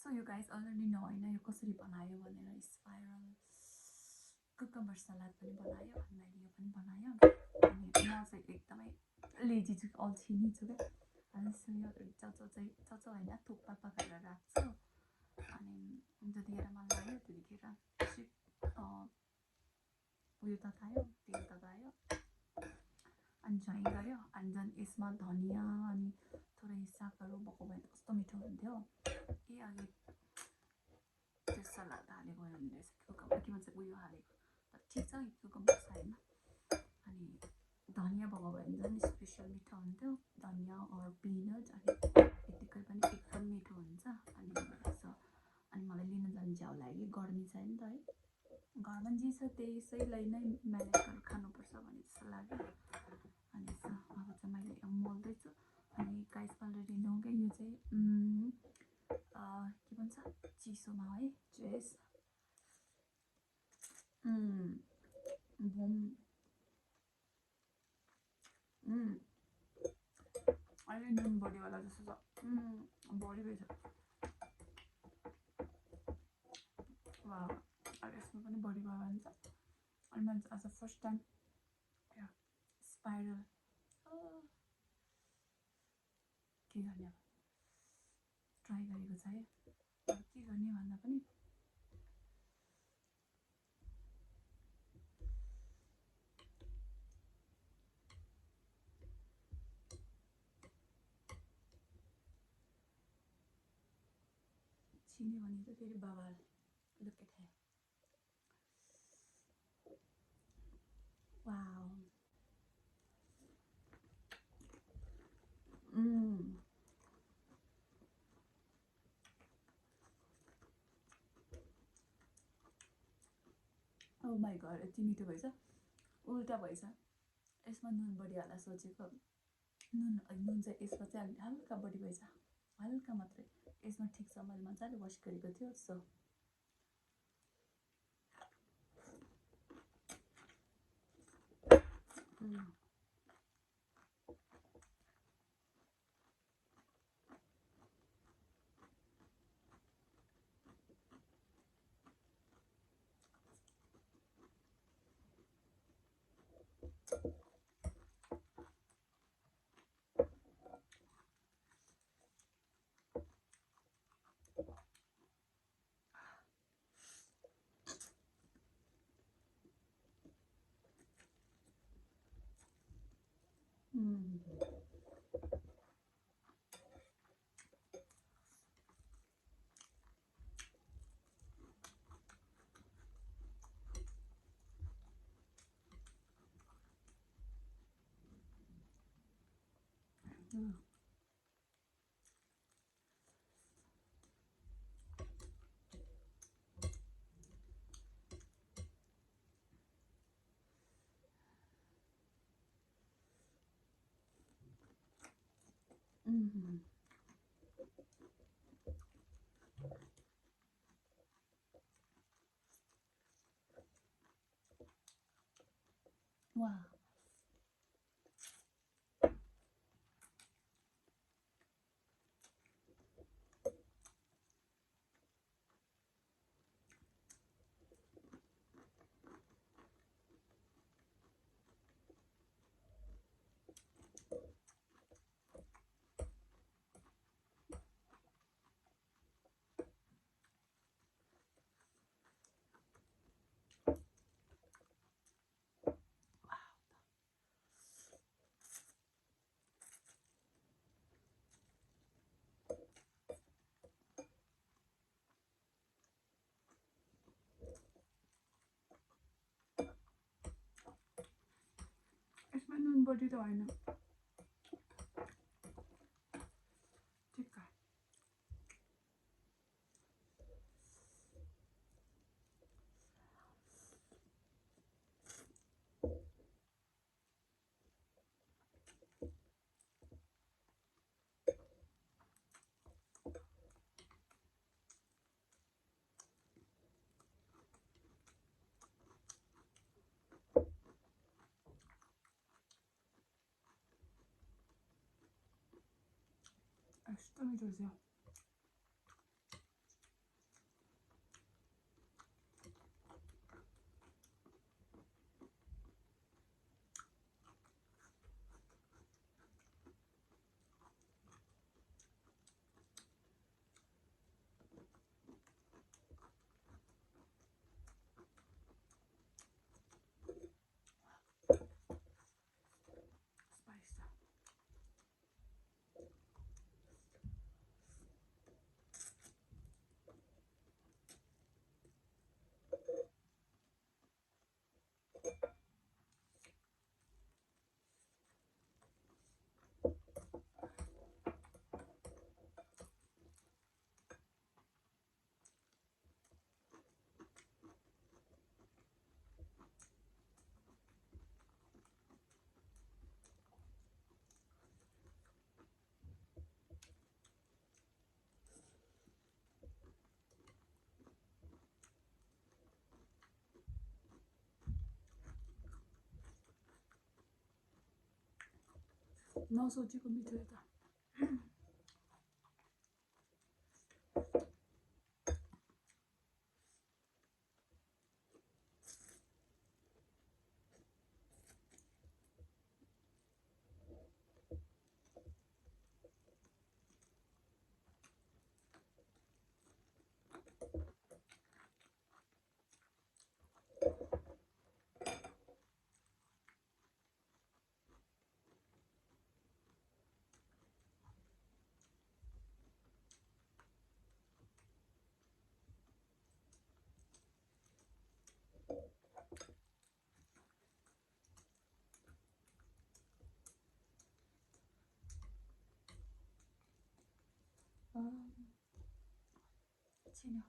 So you guys already know हैन यो कसरी बनायो भनेर स्पाइरल कुकुम्बर सलाद पनि बनायो अनि मैले यो पनि बनायो अनि म चाहिँ एकदमै लेजी छु अल्छी नि छु के अनि यो चौचौ हैन थुक्पा पकाएर राख्छु अनि जतिखेर मन लाग्यो त्यतिखेर उयो ततायो तेल ततायो अनि झैँ गऱ्यो अनि झन् यसमा धनिया अनि थोरै सागहरू भएको भए त कस्तो मिठो हुन्थ्यो ए अघि त्यो सलाद हालेको हुँदो रहेछ कुकुम्बर के भन्छ उयो हालेको तर ठिक छ कुकुम्बर छैन अनि धनिया भएको भए झन् स्पेसल मिठो हुन्थ्यो धनिया अर पिनट अनि यतिकै पनि एकदम मिठो हुन्छ अनि मलाई लिन जानु झ्याउ लाग्यो गर्मी छ नि त है घरमा जे छ त्यसैलाई नै म्यानेज गरेर खानुपर्छ भन्ने जस्तो लाग्यो अनि अब चाहिँ मैले मोल्दैछु अनि गाइस अलरेडी नो के यो चाहिँ के भन्छ चिसोमा है चेस भुम अहिले नुन बढीवाला जस्तो छ बढी रहेछ वा अब यसमा पनि बढी भयो भने त अनि मैले आज फर्स्ट टाइम स्पाइरल के गर्ने अब ट्राई गरेको छ है अब के गर्ने भन्दा पनि चिने भने त फेरि बवाल look at him wow oh my God यति मिठो भएछ उल्टा भएछ यसमा नुन बढी हाल्न सोचेको नुन चाहिँ यसमा चाहिँ हल्का बढी भएछ हल्का मात्रै यसमा ठिक छ मैले मजाले वास गरेको थियो सो वा यसमा नुन बढी त होइन ठिक यस्तो मिठो छ नसोचेको मिठो यता छिन